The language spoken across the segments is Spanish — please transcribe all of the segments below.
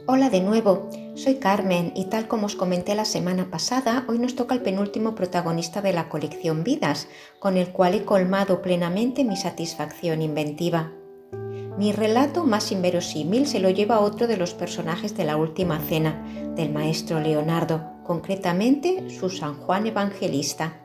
Hola de nuevo, soy Carmen y tal como os comenté la semana pasada, hoy nos toca el penúltimo protagonista de la colección Vidas, con el cual he colmado plenamente mi satisfacción inventiva. Mi relato más inverosímil se lo lleva otro de los personajes de la Última Cena, del maestro Leonardo, concretamente su San Juan Evangelista.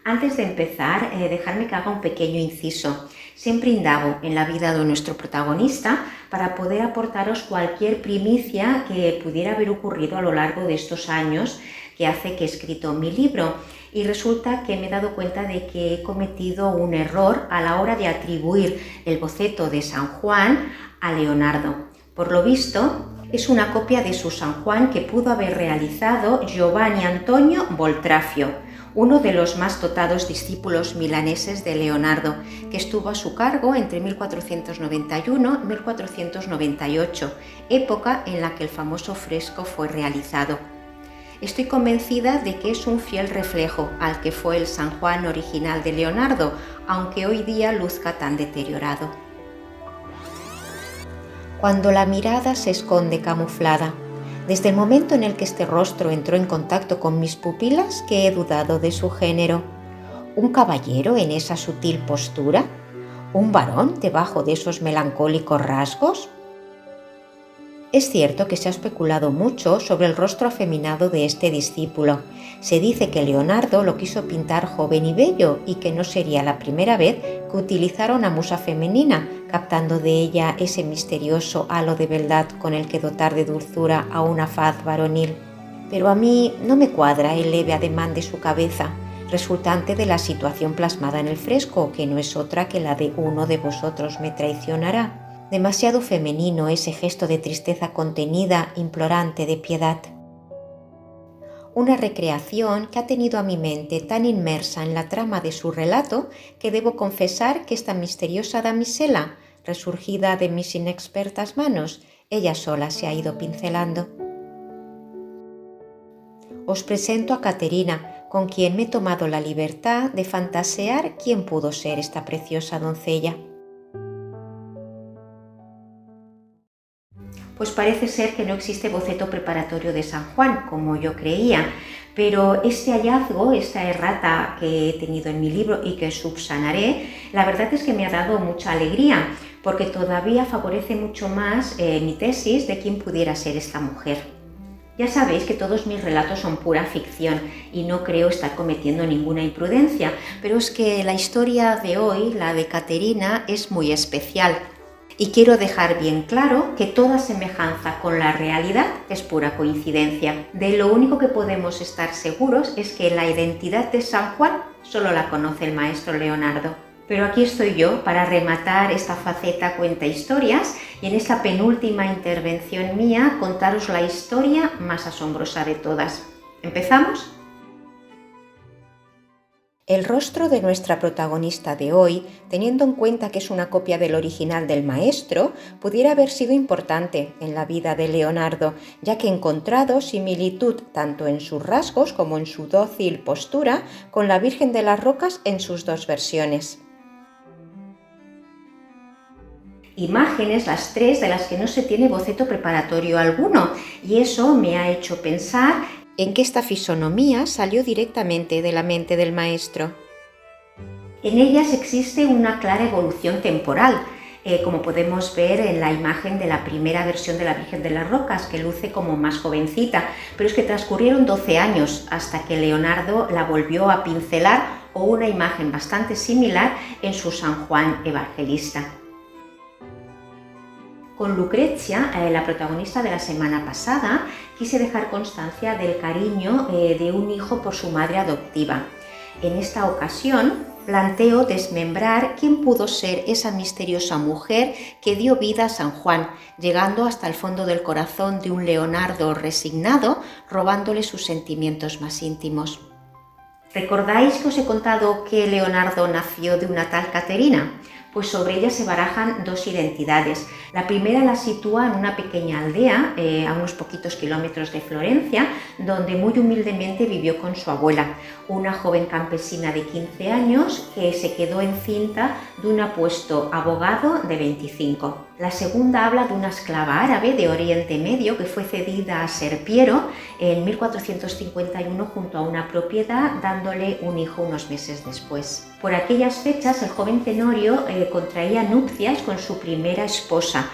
Antes de empezar, dejadme que haga un pequeño inciso. Siempre indago en la vida de nuestro protagonista para poder aportaros cualquier primicia que pudiera haber ocurrido a lo largo de estos años que hace que he escrito mi libro. Y resulta que me he dado cuenta de que he cometido un error a la hora de atribuir el boceto de San Juan a Leonardo. Por lo visto, es una copia de su San Juan que pudo haber realizado Giovanni Antonio Boltraffio, uno de los más dotados discípulos milaneses de Leonardo, que estuvo a su cargo entre 1491 y 1498, época en la que el famoso fresco fue realizado. Estoy convencida de que es un fiel reflejo al que fue el San Juan original de Leonardo, aunque hoy día luzca tan deteriorado. Cuando la mirada se esconde camuflada, desde el momento en el que este rostro entró en contacto con mis pupilas, que he dudado de su género. ¿Un caballero en esa sutil postura? ¿Un varón debajo de esos melancólicos rasgos? Es cierto que se ha especulado mucho sobre el rostro afeminado de este discípulo. Se dice que Leonardo lo quiso pintar joven y bello y que no sería la primera vez que utilizara una musa femenina, captando de ella ese misterioso halo de beldad con el que dotar de dulzura a una faz varonil. Pero a mí no me cuadra el leve ademán de su cabeza, resultante de la situación plasmada en el fresco, que no es otra que la de uno de vosotros me traicionará. Demasiado femenino ese gesto de tristeza contenida, implorante de piedad. Una recreación que ha tenido a mi mente tan inmersa en la trama de su relato que debo confesar que esta misteriosa damisela, resurgida de mis inexpertas manos, ella sola se ha ido pincelando. Os presento a Caterina, con quien me he tomado la libertad de fantasear quién pudo ser esta preciosa doncella. Pues parece ser que no existe boceto preparatorio de San Juan, como yo creía, pero este hallazgo, esta errata que he tenido en mi libro y que subsanaré, la verdad es que me ha dado mucha alegría, porque todavía favorece mucho más mi tesis de quién pudiera ser esta mujer. Ya sabéis que todos mis relatos son pura ficción y no creo estar cometiendo ninguna imprudencia, pero es que la historia de hoy, la de Caterina, es muy especial. Y quiero dejar bien claro que toda semejanza con la realidad es pura coincidencia. De lo único que podemos estar seguros es que la identidad de San Juan solo la conoce el maestro Leonardo. Pero aquí estoy yo para rematar esta faceta cuenta historias y en esta penúltima intervención mía contaros la historia más asombrosa de todas. ¿Empezamos? El rostro de nuestra protagonista de hoy, teniendo en cuenta que es una copia del original del maestro, pudiera haber sido importante en la vida de Leonardo, ya que he encontrado similitud tanto en sus rasgos como en su dócil postura con la Virgen de las Rocas en sus dos versiones. Imágenes, las tres, de las que no se tiene boceto preparatorio alguno, y eso me ha hecho pensar en que esta fisonomía salió directamente de la mente del maestro. En ellas existe una clara evolución temporal, como podemos ver en la imagen de la primera versión de la Virgen de las Rocas, que luce como más jovencita, pero es que transcurrieron 12 años hasta que Leonardo la volvió a pincelar, o una imagen bastante similar en su San Juan Evangelista. Con Lucrecia, la protagonista de la semana pasada, quise dejar constancia del cariño de un hijo por su madre adoptiva. En esta ocasión, planteo desmembrar quién pudo ser esa misteriosa mujer que dio vida a San Juan, llegando hasta el fondo del corazón de un Leonardo resignado, robándole sus sentimientos más íntimos. ¿Recordáis que os he contado que Leonardo nació de una tal Caterina? Pues sobre ella se barajan dos identidades. La primera la sitúa en una pequeña aldea, a unos poquitos kilómetros de Florencia, donde muy humildemente vivió con su abuela, una joven campesina de 15 años que se quedó encinta de un apuesto abogado de 25. La segunda habla de una esclava árabe de Oriente Medio que fue cedida a Serpiero en 1451 junto a una propiedad, dándole un hijo unos meses después. Por aquellas fechas, el joven Tenorio contraía nupcias con su primera esposa,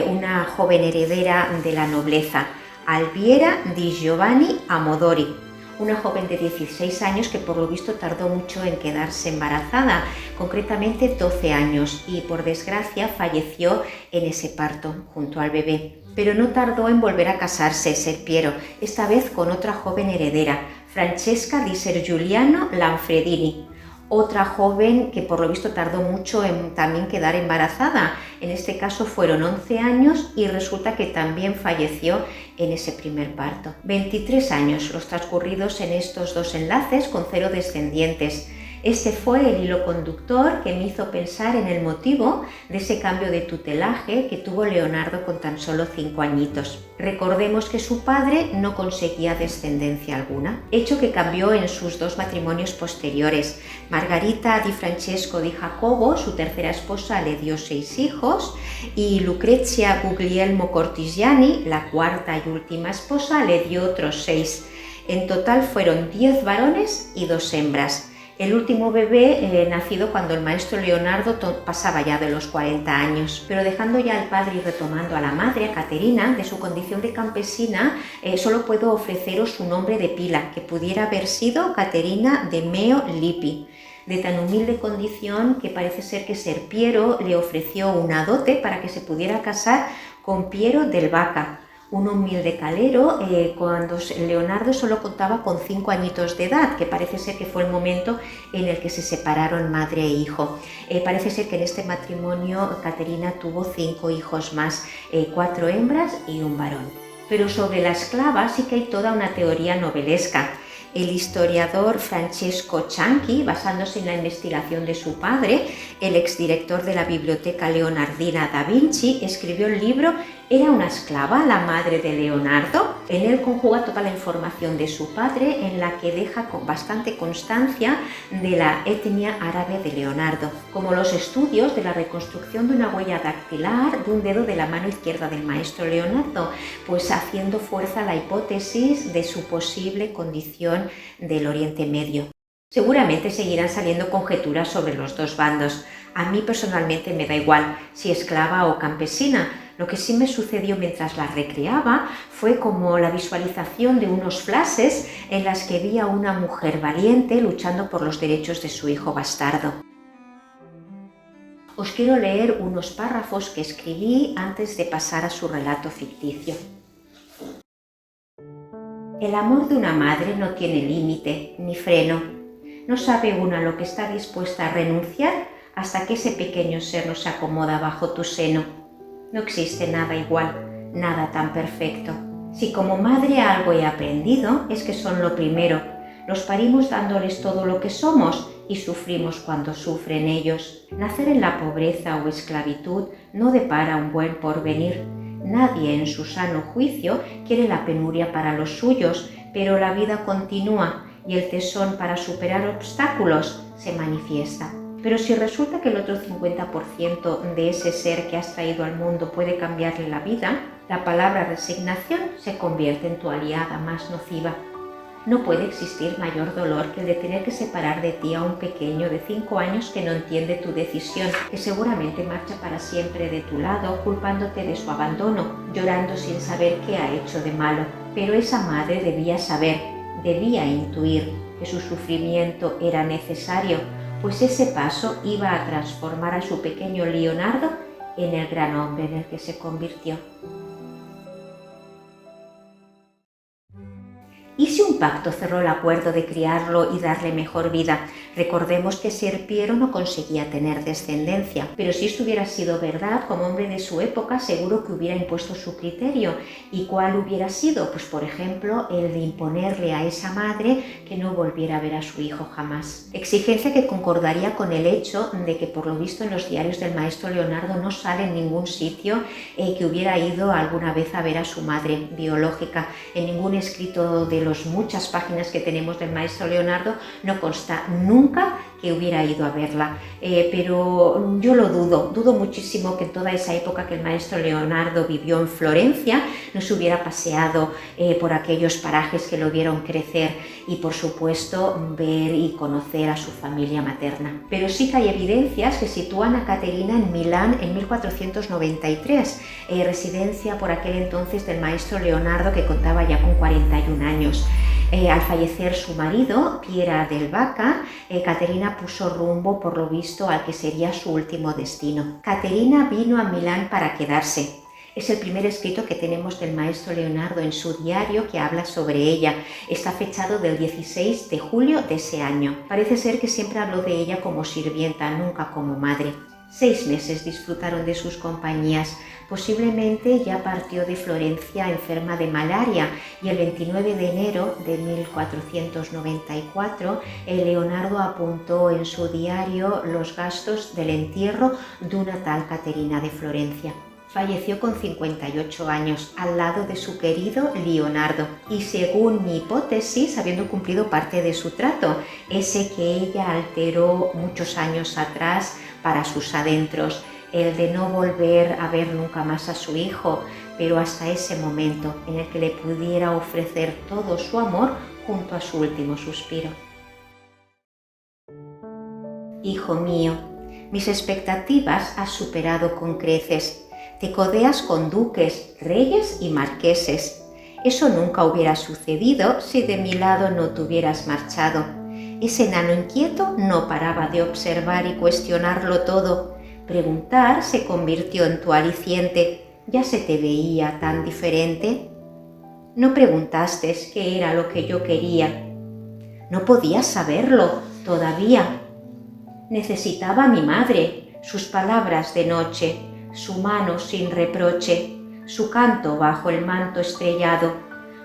una joven heredera de la nobleza, Albiera di Giovanni Amodori, una joven de 16 años que por lo visto tardó mucho en quedarse embarazada, concretamente 12 años, y por desgracia falleció en ese parto junto al bebé. Pero no tardó en volver a casarse Serpiero, esta vez con otra joven heredera, Francesca di Ser Giuliano Lanfredini, otra joven que por lo visto tardó mucho en también quedar embarazada. En este caso fueron 11 años y resulta que también falleció en ese primer parto. 23 años los transcurridos en estos dos enlaces con 0 descendientes. Este fue el hilo conductor que me hizo pensar en el motivo de ese cambio de tutelaje que tuvo Leonardo con tan solo 5 añitos. Recordemos que su padre no conseguía descendencia alguna, hecho que cambió en sus 2 matrimonios posteriores. Margarita di Francesco di Jacobo, su tercera esposa, le dio 6 hijos y Lucrezia Guglielmo Cortisiani, la cuarta y última esposa, le dio otros 6. En total fueron 10 varones y 2 hembras. El último bebé nacido cuando el maestro Leonardo pasaba ya de los 40 años. Pero dejando ya al padre y retomando a la madre, a Caterina, de su condición de campesina, solo puedo ofreceros su nombre de pila, que pudiera haber sido Caterina de Meo Lippi, de tan humilde condición que parece ser que Serpiero le ofreció una dote para que se pudiera casar con Piero del Vaca, un humilde calero, cuando Leonardo solo contaba con 5 añitos de edad, que parece ser que fue el momento en el que se separaron madre e hijo. Parece ser que en este matrimonio Caterina tuvo 5 hijos más, 4 hembras y un varón. Pero sobre la esclava sí que hay toda una teoría novelesca. El historiador Francesco Cianchi, basándose en la investigación de su padre, el exdirector de la Biblioteca Leonardina da Vinci, escribió el libro ¿Era una esclava la madre de Leonardo? En él conjuga toda la información de su padre, en la que deja con bastante constancia de la etnia árabe de Leonardo, como los estudios de la reconstrucción de una huella dactilar de un dedo de la mano izquierda del maestro Leonardo, pues haciendo fuerza la hipótesis de su posible condición del Oriente Medio. Seguramente seguirán saliendo conjeturas sobre los dos bandos. A mí personalmente me da igual si esclava o campesina. Lo que sí me sucedió mientras la recreaba fue como la visualización de unos flashes en las que vi a una mujer valiente luchando por los derechos de su hijo bastardo. Os quiero leer unos párrafos que escribí antes de pasar a su relato ficticio. El amor de una madre no tiene límite ni freno. No sabe una lo que está dispuesta a renunciar hasta que ese pequeño ser no se acomoda bajo tu seno. No existe nada igual, nada tan perfecto. Si como madre algo he aprendido es que son lo primero. Los parimos dándoles todo lo que somos y sufrimos cuando sufren ellos. Nacer en la pobreza o esclavitud no depara un buen porvenir. Nadie en su sano juicio quiere la penuria para los suyos, pero la vida continúa y el tesón para superar obstáculos se manifiesta. Pero si resulta que el otro 50% de ese ser que has traído al mundo puede cambiarle la vida, la palabra resignación se convierte en tu aliada más nociva. No puede existir mayor dolor que el de tener que separar de ti a un pequeño de 5 años que no entiende tu decisión, que seguramente marcha para siempre de tu lado, culpándote de su abandono, llorando sin saber qué ha hecho de malo. Pero esa madre debía saber, debía intuir que su sufrimiento era necesario, pues ese paso iba a transformar a su pequeño Leonardo en el gran hombre en el que se convirtió. ¿Y si un pacto cerró el acuerdo de criarlo y darle mejor vida. Recordemos que Ser Piero no conseguía tener descendencia, pero si esto hubiera sido verdad, como hombre de su época, seguro que hubiera impuesto su criterio. ¿Y cuál hubiera sido? Pues por ejemplo, el de imponerle a esa madre que no volviera a ver a su hijo jamás. Exigencia que concordaría con el hecho de que por lo visto en los diarios del maestro Leonardo no sale en ningún sitio que hubiera ido alguna vez a ver a su madre biológica. En ningún escrito de las muchas páginas que tenemos del maestro Leonardo no consta nunca que hubiera ido a verla, pero yo lo dudo muchísimo que en toda esa época que el maestro Leonardo vivió en Florencia no se hubiera paseado por aquellos parajes que lo vieron crecer y por supuesto ver y conocer a su familia materna. Pero sí que hay evidencias que sitúan a Caterina en Milán en 1493, residencia por aquel entonces del maestro Leonardo, que contaba ya con 41 años. Al fallecer su marido, Piera del Vaca, Caterina puso rumbo, por lo visto, al que sería su último destino. Caterina vino a Milán para quedarse. Es el primer escrito que tenemos del maestro Leonardo en su diario que habla sobre ella. Está fechado del 16 de julio de ese año. Parece ser que siempre habló de ella como sirvienta, nunca como madre. 6 meses disfrutaron de sus compañías. Posiblemente ya partió de Florencia enferma de malaria y el 29 de enero de 1494 Leonardo apuntó en su diario los gastos del entierro de una tal Caterina de Florencia. Falleció con 58 años al lado de su querido Leonardo y, según mi hipótesis, habiendo cumplido parte de su trato, ese que ella alteró muchos años atrás para sus adentros, el de no volver a ver nunca más a su hijo, pero hasta ese momento en el que le pudiera ofrecer todo su amor junto a su último suspiro. Hijo mío, mis expectativas has superado con creces. Te codeas con duques, reyes y marqueses. Eso nunca hubiera sucedido si de mi lado no te hubieras marchado. Ese enano inquieto no paraba de observar y cuestionarlo todo. Preguntar se convirtió en tu aliciente. ¿Ya se te veía tan diferente? No preguntaste qué era lo que yo quería. No podías saberlo todavía. Necesitaba a mi madre, sus palabras de noche, su mano sin reproche, su canto bajo el manto estrellado,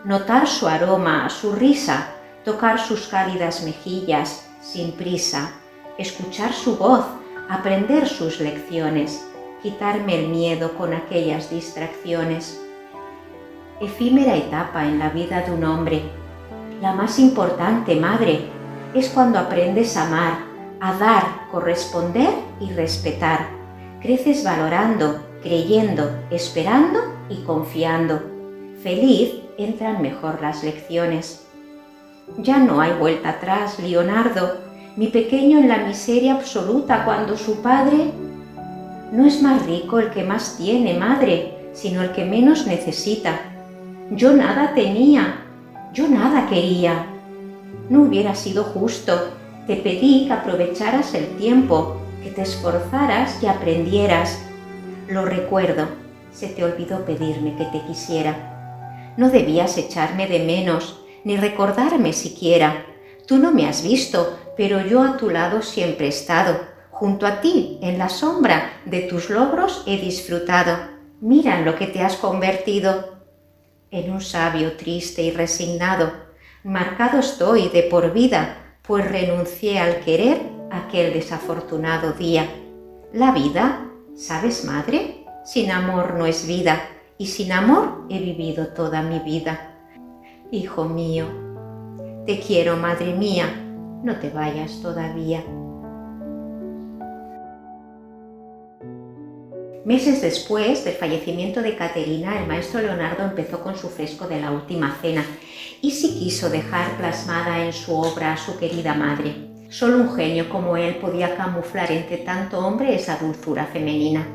notar su aroma, su risa, tocar sus cálidas mejillas sin prisa, escuchar su voz, aprender sus lecciones, quitarme el miedo con aquellas distracciones. Efímera etapa en la vida de un hombre. La más importante, madre, es cuando aprendes a amar, a dar, corresponder y respetar. Creces valorando, creyendo, esperando y confiando. Feliz entran mejor las lecciones. Ya no hay vuelta atrás, Leonardo. Mi pequeño en la miseria absoluta cuando su padre... No es más rico el que más tiene, madre, sino el que menos necesita. Yo nada tenía, yo nada quería. No hubiera sido justo. Te pedí que aprovecharas el tiempo, que te esforzaras y aprendieras. Lo recuerdo, se te olvidó pedirme que te quisiera. No debías echarme de menos, ni recordarme siquiera. Tú no me has visto, pero yo a tu lado siempre he estado. Junto a ti, en la sombra de tus logros he disfrutado. Mira en lo que te has convertido. En un sabio triste y resignado. Marcado estoy de por vida, pues renuncié al querer aquel desafortunado día. La vida, ¿sabes, madre? Sin amor no es vida, y sin amor he vivido toda mi vida. Hijo mío, te quiero, madre mía, no te vayas todavía. Meses después del fallecimiento de Caterina, el maestro Leonardo empezó con su fresco de la Última Cena y sí quiso dejar plasmada en su obra a su querida madre. Solo un genio como él podía camuflar entre tanto hombre esa dulzura femenina.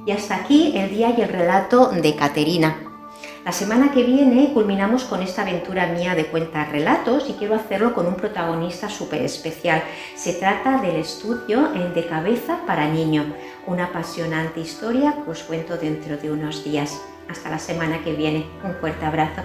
Y hasta aquí el día y el relato de Caterina. La semana que viene culminamos con esta aventura mía de cuentarrelatos y quiero hacerlo con un protagonista súper especial. Se trata del estudio De cabeza para niño, una apasionante historia que os cuento dentro de unos días. Hasta la semana que viene. Un fuerte abrazo.